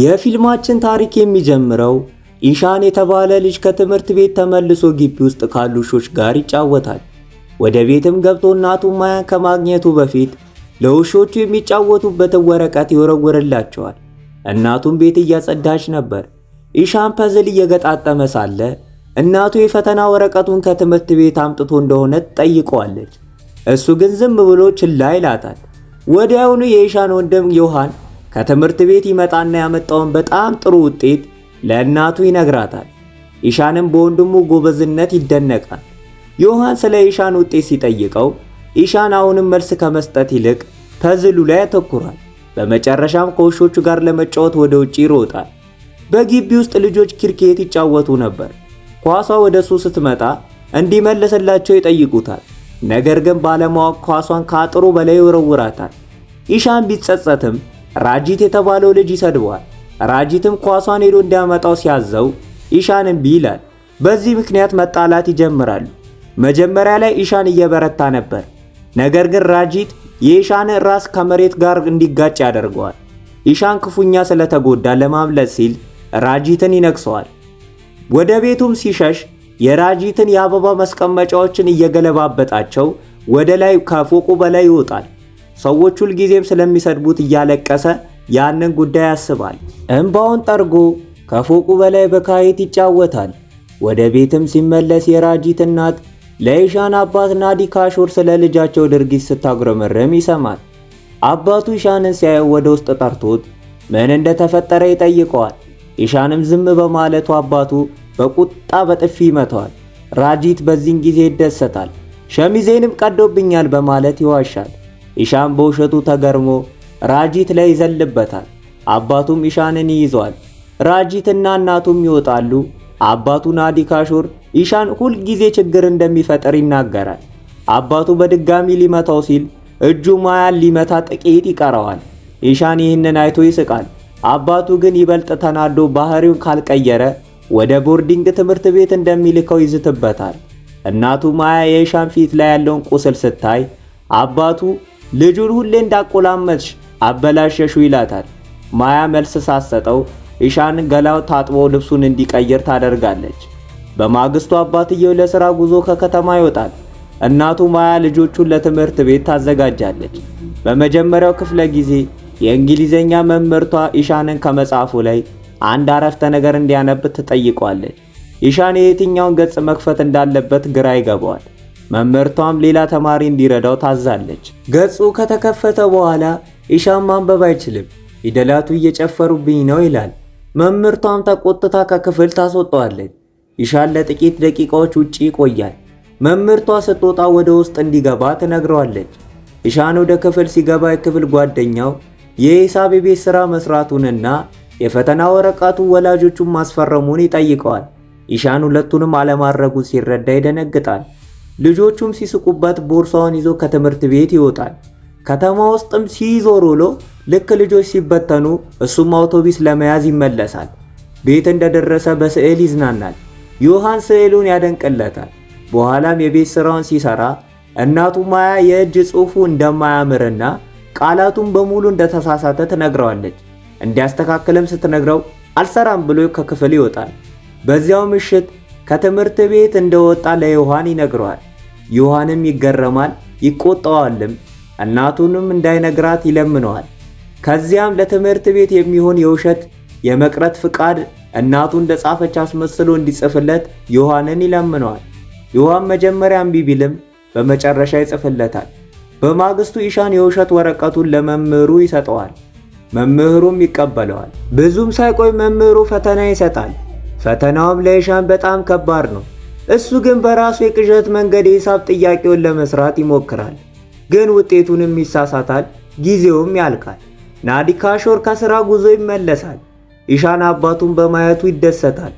የፊልማችን ታሪክ የሚጀምረው ኢሻን የተባለ ልጅ ከትምህርት ቤት ተመልሶ ግቢ ውስጥ ካሉ ውሾች ጋር ይጫወታል። ወደ ቤትም ገብቶ እናቱ ማያን ከማግኘቱ በፊት ለውሾቹ የሚጫወቱበትን ወረቀት ይወረውርላቸዋል። እናቱም ቤት እያጸዳች ነበር። ኢሻን ፐዝል እየገጣጠመ ሳለ እናቱ የፈተና ወረቀቱን ከትምህርት ቤት አምጥቶ እንደሆነ ትጠይቀዋለች። እሱ ግን ዝም ብሎ ችላ ይላታል። ወዲያውኑ የኢሻን ወንድም ዮሐን ከትምህርት ቤት ይመጣና ያመጣውን በጣም ጥሩ ውጤት ለእናቱ ይነግራታል። ኢሻንም በወንድሙ ጎበዝነት ይደነቃል። ዮሐን ስለ ኢሻን ውጤት ሲጠይቀው ኢሻን አሁንም መልስ ከመስጠት ይልቅ ፐዝሉ ላይ ያተኩራል። በመጨረሻም ከውሾቹ ጋር ለመጫወት ወደ ውጪ ይሮጣል። በግቢ ውስጥ ልጆች ክሪኬት ይጫወቱ ነበር። ኳሷ ወደ እሱ ስትመጣ እንዲመለስላቸው ይጠይቁታል። ነገር ግን ባለማወቅ ኳሷን ከአጥሩ በላይ ይወረውራታል። ኢሻን ቢጸጸትም ራጂት የተባለው ልጅ ይሰድበዋል። ራጂትም ኳሷን ሄዶ እንዲያመጣው ሲያዘው ኢሻን እምቢ ይላል። በዚህ ምክንያት መጣላት ይጀምራሉ። መጀመሪያ ላይ ኢሻን እየበረታ ነበር። ነገር ግን ራጂት የኢሻንን ራስ ከመሬት ጋር እንዲጋጭ ያደርገዋል። ኢሻን ክፉኛ ስለተጎዳ ለማምለጥ ሲል ራጂትን ይነክሰዋል። ወደ ቤቱም ሲሸሽ የራጂትን የአበባ መስቀመጫዎችን እየገለባበጣቸው ወደ ላይ ከፎቁ በላይ ይወጣል። ሰዎች ሁልጊዜም ስለሚሰድቡት እያለቀሰ ያንን ጉዳይ ያስባል። እንባውን ጠርጎ ከፎቁ በላይ በካይት ይጫወታል። ወደ ቤትም ሲመለስ የራጂት እናት ለኢሻን አባት ናዲ ካሾር ስለ ልጃቸው ድርጊት ስታጉረመርም ይሰማል። አባቱ ኢሻንን ሲያየው ወደ ውስጥ ጠርቶት ምን እንደተፈጠረ ይጠይቀዋል። ኢሻንም ዝም በማለቱ አባቱ በቁጣ በጥፊ ይመታዋል። ራጂት በዚህን ጊዜ ይደሰታል። ሸሚዜንም ቀዶብኛል በማለት ይዋሻል። ኢሻን በውሸቱ ተገርሞ ራጂት ላይ ይዘልበታል። አባቱም ኢሻንን ይይዘዋል። ራጂትና እናቱም ይወጣሉ። አባቱ ናዲ ካሾር ኢሻን ሁል ጊዜ ችግር እንደሚፈጠር ይናገራል። አባቱ በድጋሚ ሊመታው ሲል እጁ ማያን ሊመታ ጥቂት ይቀረዋል። ኢሻን ይህንን አይቶ ይስቃል። አባቱ ግን ይበልጥ ተናዶ ባህሪውን ካልቀየረ ወደ ቦርዲንግ ትምህርት ቤት እንደሚልከው ይዝትበታል። እናቱ ማያ የኢሻን ፊት ላይ ያለውን ቁስል ስታይ አባቱ ልጁን ሁሌ እንዳቆላመጥሽ አበላሸሹ ይላታል። ማያ መልስ ሳትሰጠው ኢሻን ገላው ታጥቦ ልብሱን እንዲቀይር ታደርጋለች። በማግስቱ አባትየው ለሥራ ጉዞ ከከተማ ይወጣል። እናቱ ማያ ልጆቹን ለትምህርት ቤት ታዘጋጃለች። በመጀመሪያው ክፍለ ጊዜ የእንግሊዘኛ መምህርቷ ኢሻንን ከመጽሐፉ ላይ አንድ አረፍተ ነገር እንዲያነብ ትጠይቀዋለች። ኢሻን የትኛውን ገጽ መክፈት እንዳለበት ግራ ይገባዋል። መምህርቷም ሌላ ተማሪ እንዲረዳው ታዛለች። ገጹ ከተከፈተ በኋላ ኢሻን ማንበብ አይችልም። ፊደላቱ እየጨፈሩብኝ ነው ይላል። መምህርቷም ተቆጥታ ከክፍል ታስወጣዋለች። ኢሻን ለጥቂት ደቂቃዎች ውጪ ይቆያል። መምህርቷ ስትወጣ ወደ ውስጥ እንዲገባ ትነግረዋለች። ኢሻን ወደ ክፍል ሲገባ የክፍል ጓደኛው የሂሳብ የቤት ሥራ መስራቱንና የፈተና ወረቀቱ ወላጆቹን ማስፈረሙን ይጠይቀዋል። ኢሻን ሁለቱንም አለማድረጉን ሲረዳ ይደነግጣል። ልጆቹም ሲስቁበት ቦርሳውን ይዞ ከትምህርት ቤት ይወጣል። ከተማ ውስጥም ሲዞር ውሎ ልክ ልጆች ሲበተኑ እሱም አውቶቡስ ለመያዝ ይመለሳል። ቤት እንደደረሰ በስዕል ይዝናናል። ዮሐን ስዕሉን ያደንቅለታል። በኋላም የቤት ሥራውን ሲሰራ እናቱ ማያ የእጅ ጽሑፉ እንደማያምርና ቃላቱን በሙሉ እንደተሳሳተ ትነግረዋለች። እንዲያስተካክልም ስትነግረው አልሰራም ብሎ ከክፍል ይወጣል። በዚያው ምሽት ከትምህርት ቤት እንደወጣ ለዮሐን ይነግረዋል። ዮሐንም ይገረማል፣ ይቆጣዋልም። እናቱንም እንዳይነግራት ይለምነዋል። ከዚያም ለትምህርት ቤት የሚሆን የውሸት የመቅረት ፍቃድ እናቱ እንደጻፈች አስመስሎ እንዲጽፍለት ዮሐንን ይለምነዋል። ዮሐን መጀመሪያ እምቢ ቢልም በመጨረሻ ይጽፍለታል። በማግስቱ ኢሻን የውሸት ወረቀቱን ለመምህሩ ይሰጠዋል። መምህሩም ይቀበለዋል። ብዙም ሳይቆይ መምህሩ ፈተና ይሰጣል። ፈተናውም ለኢሻን በጣም ከባድ ነው። እሱ ግን በራሱ የቅዠት መንገድ የሂሳብ ጥያቄውን ለመስራት ይሞክራል። ግን ውጤቱንም ይሳሳታል፣ ጊዜውም ያልቃል። ናዲ ካሾር ከሥራ ጉዞ ይመለሳል። ኢሻን አባቱን በማየቱ ይደሰታል።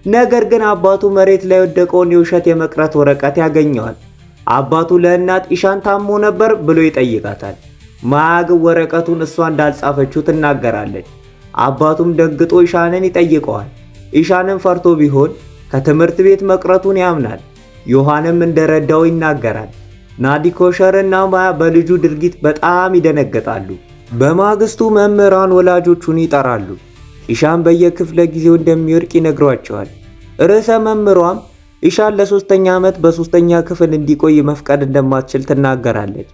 ነገር ግን አባቱ መሬት ላይ የወደቀውን የውሸት የመቅረት ወረቀት ያገኘዋል። አባቱ ለእናት ኢሻን ታሞ ነበር ብሎ ይጠይቃታል። ማያ ግን ወረቀቱን እሷ እንዳልጻፈችው ትናገራለች። አባቱም ደንግጦ ኢሻንን ይጠይቀዋል። ኢሻንን ፈርቶ ቢሆን ከትምህርት ቤት መቅረቱን ያምናል። ዮሐንም እንደረዳው ይናገራል። ናዲ ካሾርና ማያ በልጁ ድርጊት በጣም ይደነግጣሉ። በማግስቱ መምህራን ወላጆቹን ይጠራሉ። ኢሻን በየክፍለ ጊዜው እንደሚወድቅ ይነግሯቸዋል። ርዕሰ መምህሯም ኢሻን ለ3ኛ ዓመት በ3ኛ ክፍል እንዲቆይ መፍቀድ እንደማትችል ትናገራለች።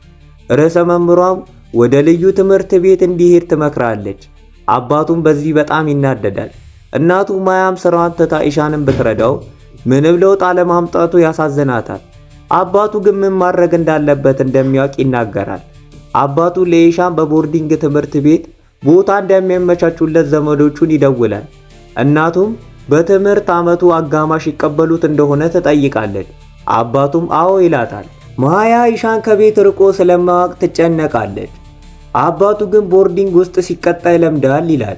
ርዕሰ መምህሯም ወደ ልዩ ትምህርት ቤት እንዲሄድ ትመክራለች። አባቱም በዚህ በጣም ይናደዳል። እናቱ ማያም ስራዋን ትታ ኢሻንን ብትረዳው ምንም ለውጥ አለማምጣቱ ያሳዝናታል። አባቱ ግን ምን ማድረግ እንዳለበት እንደሚያውቅ ይናገራል። አባቱ ለኢሻን በቦርዲንግ ትምህርት ቤት ቦታ እንደሚያመቻቹለት ዘመዶቹን ይደውላል። እናቱም በትምህርት ዓመቱ አጋማሽ ይቀበሉት እንደሆነ ትጠይቃለች። አባቱም አዎ ይላታል። ማያ ኢሻን ከቤት ርቆ ስለማወቅ ትጨነቃለች። አባቱ ግን ቦርዲንግ ውስጥ ሲቀጣ ይለምዳል ይላል።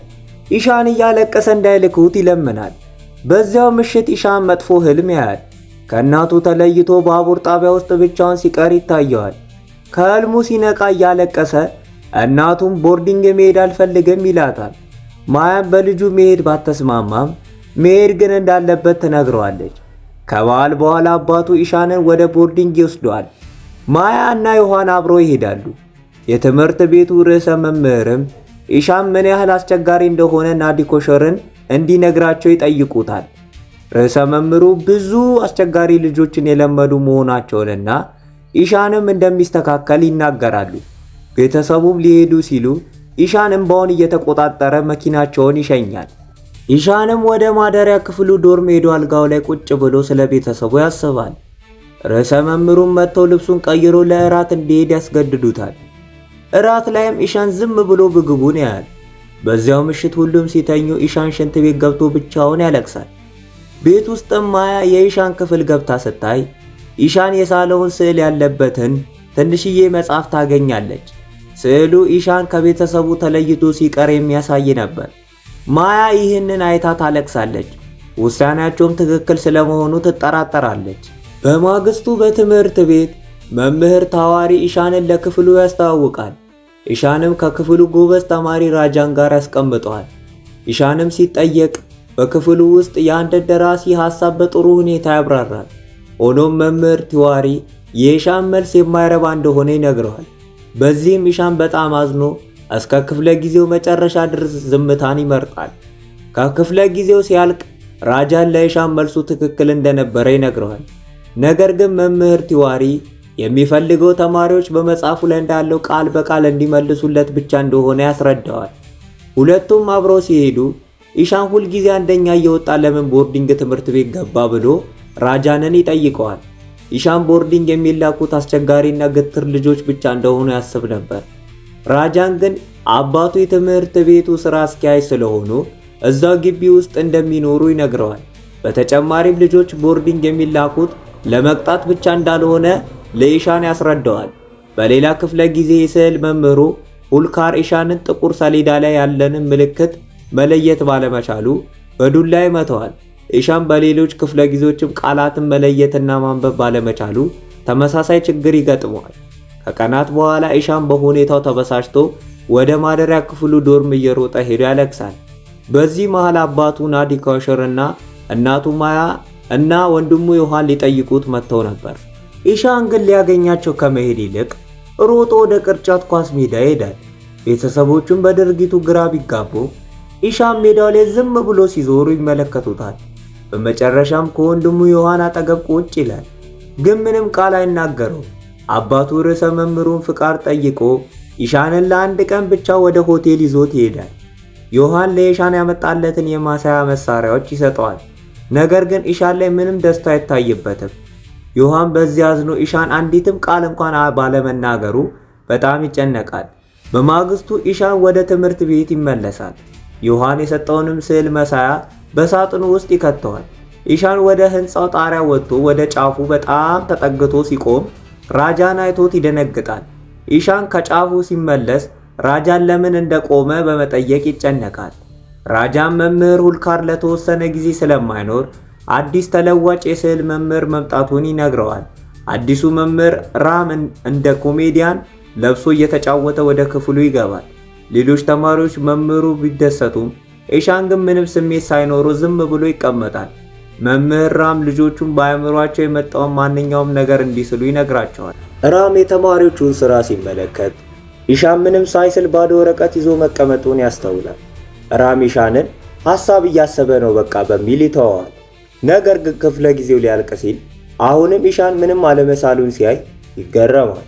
ኢሻን እያለቀሰ እንዳይልኩት ይለምናል። በዚያው ምሽት ኢሻን መጥፎ ህልም ያያል። ከእናቱ ተለይቶ ባቡር ጣቢያ ውስጥ ብቻውን ሲቀር ይታየዋል። ከህልሙ ሲነቃ እያለቀሰ እናቱም ቦርዲንግ መሄድ አልፈልግም ይላታል። ማያም በልጁ መሄድ ባትስማማም መሄድ ግን እንዳለበት ትነግረዋለች። ከበዓል በኋላ አባቱ ኢሻንን ወደ ቦርዲንግ ይወስደዋል። ማያ እና ዮሐን አብረው ይሄዳሉ። የትምህርት ቤቱ ርዕሰ መምህርም ኢሻን ምን ያህል አስቸጋሪ እንደሆነ ናዲኮሸርን እንዲነግራቸው ይጠይቁታል። ርዕሰ መምህሩ ብዙ አስቸጋሪ ልጆችን የለመዱ መሆናቸውንና ኢሻንም እንደሚስተካከል ይናገራሉ። ቤተሰቡም ሊሄዱ ሲሉ ኢሻን እንባውን እየተቆጣጠረ መኪናቸውን ይሸኛል። ኢሻንም ወደ ማደሪያ ክፍሉ ዶርም ሄዶ አልጋው ላይ ቁጭ ብሎ ስለ ቤተሰቡ ያስባል። ርዕሰ መምህሩም መጥተው ልብሱን ቀይሮ ለእራት እንዲሄድ ያስገድዱታል። እራት ላይም ኢሻን ዝም ብሎ ምግቡን ያያል። በዚያው ምሽት ሁሉም ሲተኙ ኢሻን ሽንት ቤት ገብቶ ብቻውን ያለቅሳል። ቤት ውስጥም ማያ የኢሻን ክፍል ገብታ ስታይ ኢሻን የሳለውን ስዕል ያለበትን ትንሽዬ መጽሐፍ ታገኛለች። ስዕሉ ኢሻን ከቤተሰቡ ተለይቶ ሲቀር የሚያሳይ ነበር። ማያ ይህንን አይታ ታለቅሳለች። ውሳኔያቸውም ትክክል ስለመሆኑ ትጠራጠራለች። በማግስቱ በትምህርት ቤት መምህር ታዋሪ ኢሻንን ለክፍሉ ያስተዋውቃል። ኢሻንም ከክፍሉ ጎበዝ ተማሪ ራጃን ጋር ያስቀምጠዋል። ኢሻንም ሲጠየቅ በክፍሉ ውስጥ የአንድ ደራሲ ሐሳብ በጥሩ ሁኔታ ያብራራል። ሆኖም መምህር ቲዋሪ የኢሻን መልስ የማይረባ እንደሆነ ይነግረዋል። በዚህም ኢሻን በጣም አዝኖ እስከ ክፍለ ጊዜው መጨረሻ ድረስ ዝምታን ይመርጣል። ከክፍለ ጊዜው ሲያልቅ ራጃን ለኢሻን መልሱ ትክክል እንደነበረ ይነግረዋል። ነገር ግን መምህር ቲዋሪ የሚፈልገው ተማሪዎች በመጽሐፉ ላይ እንዳለው ቃል በቃል እንዲመልሱለት ብቻ እንደሆነ ያስረዳዋል። ሁለቱም አብረው ሲሄዱ ኢሻን ሁልጊዜ አንደኛ እየወጣ ለምን ቦርዲንግ ትምህርት ቤት ገባ ብሎ ራጃንን ይጠይቀዋል። ኢሻን ቦርዲንግ የሚላኩት አስቸጋሪና ግትር ልጆች ብቻ እንደሆኑ ያስብ ነበር። ራጃን ግን አባቱ የትምህርት ቤቱ ስራ አስኪያጅ ስለሆኑ እዛው ግቢ ውስጥ እንደሚኖሩ ይነግረዋል። በተጨማሪም ልጆች ቦርዲንግ የሚላኩት ለመቅጣት ብቻ እንዳልሆነ ለኢሻን ያስረዳዋል። በሌላ ክፍለ ጊዜ የስዕል መምህሩ ሁልካር ኢሻንን ጥቁር ሰሌዳ ላይ ያለንን ምልክት መለየት ባለመቻሉ በዱላ ይመታዋል። ኢሻን በሌሎች ክፍለ ጊዜዎችም ቃላትን መለየትና ማንበብ ባለመቻሉ ተመሳሳይ ችግር ይገጥመዋል። ከቀናት በኋላ ኢሻን በሁኔታው ተበሳጭቶ ወደ ማደሪያ ክፍሉ ዶርም እየሮጠ ሄዶ ያለቅሳል። በዚህ መሃል አባቱ ናዲኮሸርና እናቱ ማያ እና ወንድሙ ዮሐን ሊጠይቁት መጥተው ነበር። ኢሻን ግን ሊያገኛቸው ከመሄድ ይልቅ ሮጦ ወደ ቅርጫት ኳስ ሜዳ ይሄዳል። ቤተሰቦቹም በድርጊቱ ግራ ቢጋቡ ኢሻን ሜዳው ላይ ዝም ብሎ ሲዞሩ ይመለከቱታል። በመጨረሻም ከወንድሙ ዮሐን አጠገብ ቁጭ ይላል፣ ግን ምንም ቃል አይናገረው። አባቱ ርዕሰ መምህሩን ፍቃድ ጠይቆ ኢሻንን ለአንድ ቀን ብቻ ወደ ሆቴል ይዞት ይሄዳል። ዮሐን ለኢሻን ያመጣለትን የማሳያ መሳሪያዎች ይሰጠዋል። ነገር ግን ኢሻን ላይ ምንም ደስታ አይታይበትም። ዮሐን በዚህ አዝኖ ኢሻን አንዲትም ቃል እንኳን ባለመናገሩ በጣም ይጨነቃል። በማግስቱ ኢሻን ወደ ትምህርት ቤት ይመለሳል። ዮሐን የሰጠውንም ስዕል መሳያ በሳጥኑ ውስጥ ይከተዋል። ኢሻን ወደ ህንፃው ጣሪያ ወጥቶ ወደ ጫፉ በጣም ተጠግቶ ሲቆም ራጃን አይቶት ይደነግጣል። ኢሻን ከጫፉ ሲመለስ ራጃን ለምን እንደቆመ በመጠየቅ ይጨነቃል። ራጃን መምህር ሁልካር ለተወሰነ ጊዜ ስለማይኖር አዲስ ተለዋጭ የስዕል መምህር መምጣቱን ይነግረዋል። አዲሱ መምህር ራም እንደ ኮሜዲያን ለብሶ እየተጫወተ ወደ ክፍሉ ይገባል። ሌሎች ተማሪዎች መምህሩ ቢደሰቱም ኢሻን ግን ምንም ስሜት ሳይኖረው ዝም ብሎ ይቀመጣል። መምህር ራም ልጆቹን በአእምሯቸው የመጣውን ማንኛውም ነገር እንዲስሉ ይነግራቸዋል። ራም የተማሪዎቹን ስራ ሲመለከት ኢሻን ምንም ሳይስል ባዶ ወረቀት ይዞ መቀመጡን ያስተውላል። ራም ኢሻንን ሐሳብ እያሰበ ነው በቃ በሚል ይተወዋል። ነገር ግን ክፍለ ጊዜው ሊያልቅ ሲል አሁንም ኢሻን ምንም አለመሳሉን ሲያይ ይገረማል።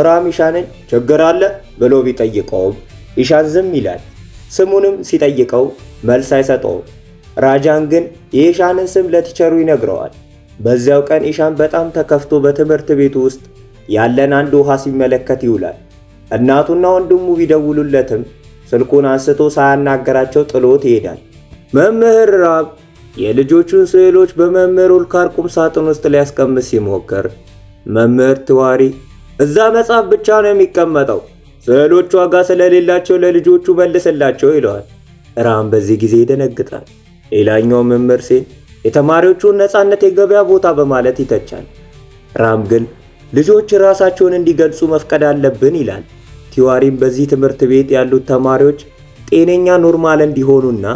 ራም ኢሻንን ችግር አለ ብሎ ቢጠይቀውም ኢሻን ዝም ይላል። ስሙንም ሲጠይቀው መልስ አይሰጠውም። ራጃን ግን የኢሻንን ስም ለቲቸሩ ይነግረዋል። በዚያው ቀን ኢሻን በጣም ተከፍቶ በትምህርት ቤቱ ውስጥ ያለን አንድ ውሃ ሲመለከት ይውላል። እናቱና ወንድሙ ቢደውሉለትም ስልኩን አንስቶ ሳያናገራቸው ጥሎት ይሄዳል። መምህር ራም የልጆቹን ስዕሎች በመምህር ኡልካር ቁም ሳጥን ውስጥ ሊያስቀምጥ ሲሞክር መምህር ቲዋሪ እዛ መጽሐፍ ብቻ ነው የሚቀመጠው፣ ስዕሎቹ ዋጋ ስለሌላቸው ለልጆቹ መልስላቸው ይለዋል። ራም በዚህ ጊዜ ይደነግጣል። ሌላኛው መምህር ሴን የተማሪዎቹን ነፃነት የገበያ ቦታ በማለት ይተቻል። ራም ግን ልጆች ራሳቸውን እንዲገልጹ መፍቀድ አለብን ይላል። ቲዋሪም በዚህ ትምህርት ቤት ያሉት ተማሪዎች ጤነኛ ኖርማል እንዲሆኑና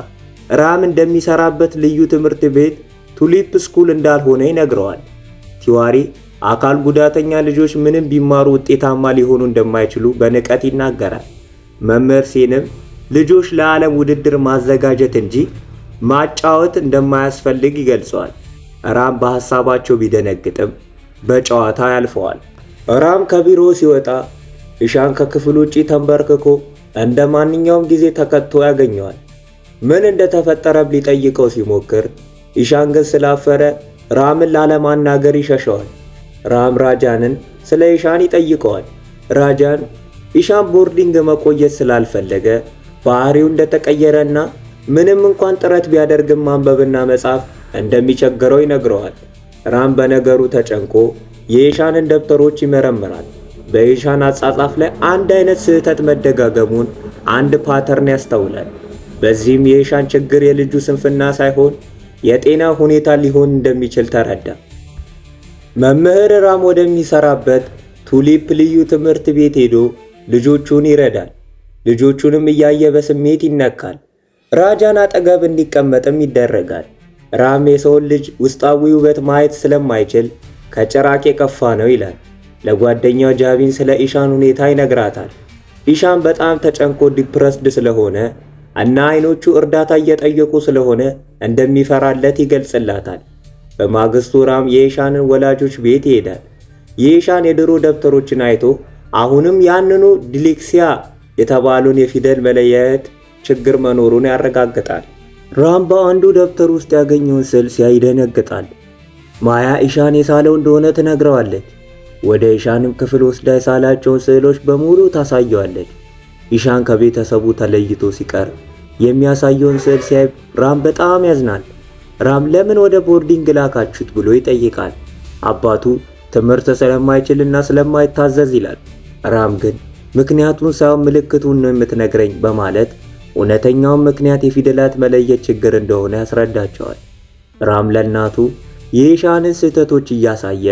ራም እንደሚሰራበት ልዩ ትምህርት ቤት ቱሊፕ ስኩል እንዳልሆነ ይነግረዋል። ቲዋሪ አካል ጉዳተኛ ልጆች ምንም ቢማሩ ውጤታማ ሊሆኑ እንደማይችሉ በንቀት ይናገራል። መምህር ሴንም ልጆች ለዓለም ውድድር ማዘጋጀት እንጂ ማጫወት እንደማያስፈልግ ይገልጸዋል። ራም በሐሳባቸው ቢደነግጥም በጨዋታ ያልፈዋል። ራም ከቢሮ ሲወጣ ኢሻን ከክፍል ውጪ ተንበርክኮ እንደ ማንኛውም ጊዜ ተከትቶ ያገኘዋል። ምን እንደተፈጠረ ሊጠይቀው ሲሞክር ኢሻን ግን ስላፈረ ራምን ላለማናገር ይሸሸዋል። ራም ራጃንን ስለ ኢሻን ይጠይቀዋል። ራጃን ኢሻን ቦርዲንግ መቆየት ስላልፈለገ ባህሪው እንደተቀየረና ምንም እንኳን ጥረት ቢያደርግም ማንበብና መጻፍ እንደሚቸገረው ይነግረዋል። ራም በነገሩ ተጨንቆ የኢሻንን ደብተሮች ይመረምራል። በኢሻን አጻጻፍ ላይ አንድ አይነት ስህተት መደጋገሙን አንድ ፓተርን ያስተውላል። በዚህም የኢሻን ችግር የልጁ ስንፍና ሳይሆን የጤና ሁኔታ ሊሆን እንደሚችል ተረዳ። መምህር ራም ወደሚሰራበት ቱሊፕ ልዩ ትምህርት ቤት ሄዶ ልጆቹን ይረዳል። ልጆቹንም እያየ በስሜት ይነካል። ራጃን አጠገብ እንዲቀመጥም ይደረጋል። ራም የሰውን ልጅ ውስጣዊ ውበት ማየት ስለማይችል ከጭራቅ የከፋ ነው ይላል። ለጓደኛው ጃቢን ስለ ኢሻን ሁኔታ ይነግራታል። ኢሻን በጣም ተጨንቆ ዲፕረስድ ስለሆነ እና አይኖቹ እርዳታ እየጠየቁ ስለሆነ እንደሚፈራለት ይገልጽላታል። በማግስቱ ራም የኢሻንን ወላጆች ቤት ይሄዳል። የኢሻን የድሮ ደብተሮችን አይቶ አሁንም ያንኑ ዲሌክሲያ የተባሉን የፊደል መለያየት ችግር መኖሩን ያረጋግጣል። ራም በአንዱ ደብተር ውስጥ ያገኘውን ስዕል ሲያይ ይደነግጣል። ማያ ኢሻን የሳለው እንደሆነ ትነግረዋለች። ወደ ኢሻንም ክፍል ወስዳ የሳላቸውን ስዕሎች በሙሉ ታሳየዋለች። ኢሻን ከቤተሰቡ ተለይቶ ሲቀር የሚያሳየውን ስዕል ሲያይ ራም በጣም ያዝናል። ራም ለምን ወደ ቦርዲንግ ላካችሁት ብሎ ይጠይቃል። አባቱ ትምህርት ስለማይችልና ስለማይታዘዝ ይላል። ራም ግን ምክንያቱን ሳይሆን ምልክቱን ነው የምትነግረኝ በማለት እውነተኛውን ምክንያት የፊደላት መለየት ችግር እንደሆነ ያስረዳቸዋል። ራም ለእናቱ የኢሻንን ስህተቶች እያሳየ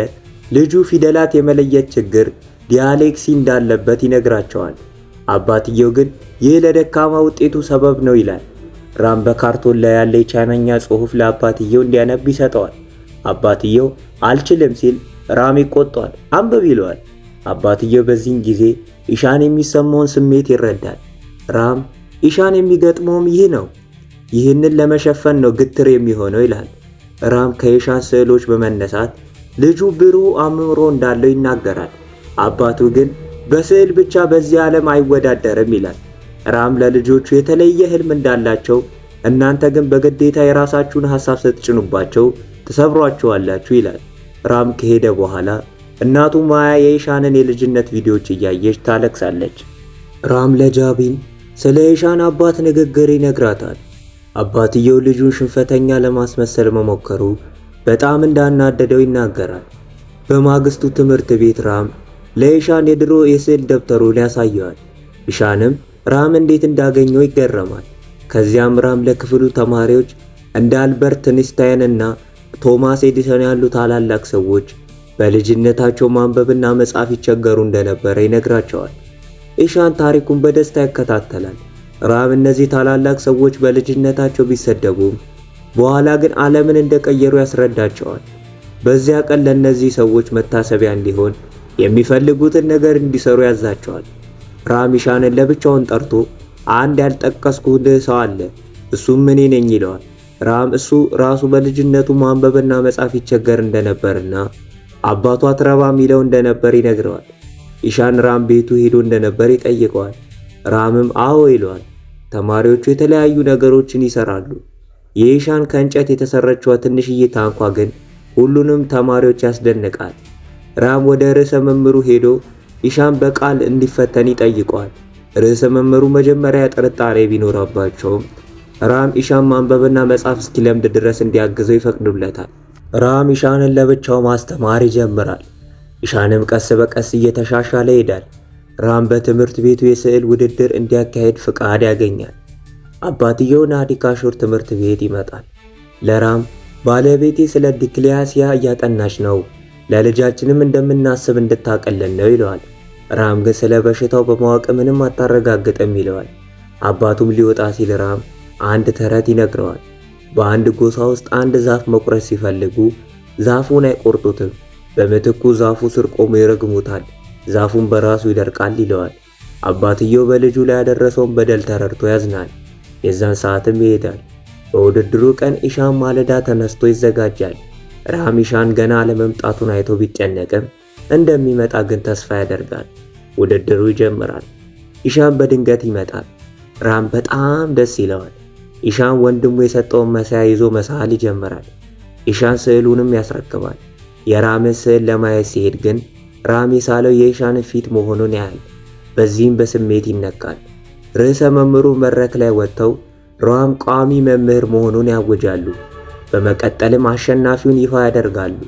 ልጁ ፊደላት የመለየት ችግር ዲያሌክሲ እንዳለበት ይነግራቸዋል። አባትየው ግን ይህ ለደካማ ውጤቱ ሰበብ ነው ይላል። ራም በካርቶን ላይ ያለ የቻይናኛ ጽሑፍ ለአባትየው እንዲያነብ ይሰጠዋል። አባትየው አልችልም ሲል ራም ይቆጣዋል። አንብብ ይለዋል። አባትየው በዚህን ጊዜ ኢሻን የሚሰማውን ስሜት ይረዳል። ራም ኢሻን የሚገጥመውም ይህ ነው፣ ይህንን ለመሸፈን ነው ግትር የሚሆነው ይላል። ራም ከኢሻን ስዕሎች በመነሳት ልጁ ብሩህ አእምሮ እንዳለው ይናገራል። አባቱ ግን በስዕል ብቻ በዚህ ዓለም አይወዳደርም ይላል። ራም ለልጆቹ የተለየ ህልም እንዳላቸው፣ እናንተ ግን በግዴታ የራሳችሁን ሐሳብ ስትጭኑባቸው ትሰብሯቸዋላችሁ ይላል። ራም ከሄደ በኋላ እናቱ ማያ የኢሻንን የልጅነት ቪዲዮዎች እያየች ታለቅሳለች። ራም ለጃቢን ስለ ኢሻን አባት ንግግር ይነግራታል። አባትየው ልጁን ሽንፈተኛ ለማስመሰል መሞከሩ በጣም እንዳናደደው ይናገራል። በማግስቱ ትምህርት ቤት ራም ለኢሻን የድሮ የስዕል ደብተሩን ያሳየዋል። ኢሻንም ራም እንዴት እንዳገኘው ይገረማል። ከዚያም ራም ለክፍሉ ተማሪዎች እንደ አልበርት ኢንስታይን እና ቶማስ ኤዲሰን ያሉ ታላላቅ ሰዎች በልጅነታቸው ማንበብና መጻፍ ይቸገሩ እንደነበረ ይነግራቸዋል። ኢሻን ታሪኩን በደስታ ይከታተላል። ራም እነዚህ ታላላቅ ሰዎች በልጅነታቸው ቢሰደቡም በኋላ ግን ዓለምን እንደቀየሩ ያስረዳቸዋል። በዚያ ቀን ለእነዚህ ሰዎች መታሰቢያ እንዲሆን የሚፈልጉትን ነገር እንዲሰሩ ያዛቸዋል። ራም ኢሻንን ለብቻውን ጠርቶ አንድ ያልጠቀስኩልህ ሰው አለ፣ እሱም እኔ ነኝ ይለዋል። ራም እሱ ራሱ በልጅነቱ ማንበብና መጻፍ ይቸገር እንደነበርና አባቱ አትረባም ይለው እንደነበር ይነግረዋል። ኢሻን ራም ቤቱ ሄዶ እንደነበር ይጠይቀዋል። ራምም አዎ ይለዋል። ተማሪዎቹ የተለያዩ ነገሮችን ይሰራሉ። የኢሻን ከእንጨት የተሰራችው ትንሽዬ ታንኳ ግን ሁሉንም ተማሪዎች ያስደንቃል። ራም ወደ ርዕሰ መምህሩ ሄዶ ኢሻን በቃል እንዲፈተን ይጠይቀዋል። ርዕሰ መምህሩ መጀመሪያ ጥርጣሬ ቢኖርባቸውም ራም ኢሻን ማንበብና መጻፍ እስኪለምድ ድረስ እንዲያግዘው ይፈቅዱለታል። ራም ኢሻንን ለብቻው ማስተማር ይጀምራል። ኢሻንም ቀስ በቀስ እየተሻሻለ ይሄዳል። ራም በትምህርት ቤቱ የስዕል ውድድር እንዲያካሄድ ፍቃድ ያገኛል። አባትየው ናዲ ካሾር ትምህርት ቤት ይመጣል። ለራም ባለቤቴ ስለ ዲክሊያሲያ እያጠናች ነው፣ ለልጃችንም እንደምናስብ እንድታቀለን ነው ይለዋል። ራም ግን ስለ በሽታው በማወቅ ምንም አታረጋግጥም ይለዋል። አባቱም ሊወጣ ሲል ራም አንድ ተረት ይነግረዋል። በአንድ ጎሳ ውስጥ አንድ ዛፍ መቁረጥ ሲፈልጉ ዛፉን አይቆርጡትም፣ በምትኩ ዛፉ ስር ቆሞ ይረግሙታል፣ ዛፉን በራሱ ይደርቃል ይለዋል። አባትየው በልጁ ላይ ያደረሰውን በደል ተረድቶ ያዝናል። የዛን ሰዓትም ይሄዳል። በውድድሩ ቀን ኢሻን ማለዳ ተነስቶ ይዘጋጃል። ራም ኢሻን ገና አለመምጣቱን አይቶ ቢጨነቅም እንደሚመጣ ግን ተስፋ ያደርጋል። ውድድሩ ይጀምራል። ኢሻን በድንገት ይመጣል። ራም በጣም ደስ ይለዋል። ኢሻን ወንድሙ የሰጠውን መሳያ ይዞ መሳል ይጀምራል። ኢሻን ስዕሉንም ያስረክባል። የራምን ስዕል ለማየት ሲሄድ ግን ራም የሳለው የኢሻንን ፊት መሆኑን ያያል። በዚህም በስሜት ይነካል። ርዕሰ መምህሩ መድረክ ላይ ወጥተው ራም ቋሚ መምህር መሆኑን ያውጃሉ። በመቀጠልም አሸናፊውን ይፋ ያደርጋሉ።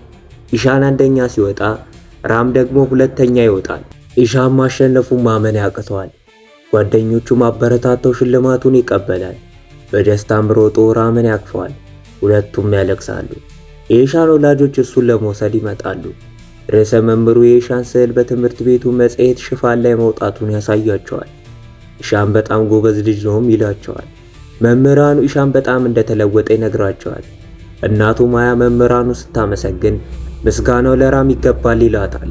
ኢሻን አንደኛ ሲወጣ ራም ደግሞ ሁለተኛ ይወጣል። ኢሻን ማሸነፉን ማመን ያቅተዋል። ጓደኞቹም አበረታተው ሽልማቱን ይቀበላል። በደስታም ሮጦ ራምን ያቅፈዋል። ሁለቱም ያለቅሳሉ። የኢሻን ወላጆች እሱን ለመውሰድ ይመጣሉ። ርዕሰ መምህሩ የኢሻን ስዕል በትምህርት ቤቱ መጽሔት ሽፋን ላይ መውጣቱን ያሳያቸዋል። ኢሻን በጣም ጎበዝ ልጅ ነውም ይላቸዋል። መምህራኑ ኢሻን በጣም እንደተለወጠ ይነግራቸዋል። እናቱ ማያ መምህራኑ ስታመሰግን ምስጋናው ለራም ይገባል ይላታል።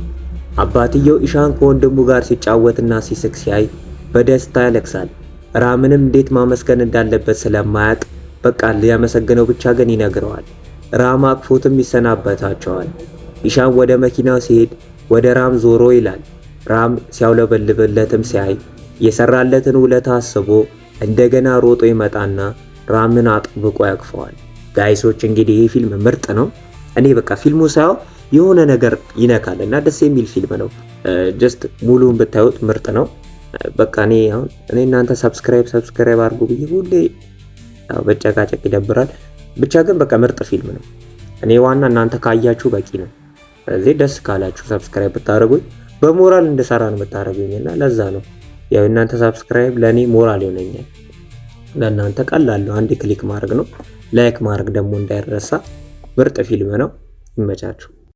አባትየው ኢሻን ከወንድሙ ጋር ሲጫወትና ሲስቅ ሲያይ በደስታ ያለቅሳል። ራምንም እንዴት ማመስገን እንዳለበት ስለማያውቅ በቃ ሊያመሰግነው ብቻ ግን ይነግረዋል። ራም አቅፎትም ይሰናበታቸዋል። ኢሻን ወደ መኪናው ሲሄድ ወደ ራም ዞሮ ይላል። ራም ሲያውለበልብለትም ሲያይ የሰራለትን ውለታ አስቦ እንደገና ሮጦ ይመጣና ራምን አጥብቆ ያቅፈዋል። ጋይሶች እንግዲህ ይህ ፊልም ምርጥ ነው። እኔ በቃ ፊልሙ ሳየው የሆነ ነገር ይነካል እና ደስ የሚል ፊልም ነው። ጀስት ሙሉን ብታዩት ምርጥ ነው። በቃ እኔ እናንተ ሰብስክራይብ አድርጉ ብዬ ሁሌ በጨቃጨቅ ይደብራል። ብቻ ግን በቃ ምርጥ ፊልም ነው። እኔ ዋና እናንተ ካያችሁ በቂ ነው። ስለዚህ ደስ ካላችሁ ሰብስክራይብ ብታደርጉኝ በሞራል እንድሰራ ነው የምታደርጉኝና ለዛ ነው ያው እናንተ ሰብስክራይብ ለኔ ሞራል ይሆነኛል። ለእናንተ ቀላል ነው፣ አንድ ክሊክ ማድረግ ነው። ላይክ ማድረግ ደግሞ እንዳይረሳ። ምርጥ ፊልም ነው። ይመቻችሁ።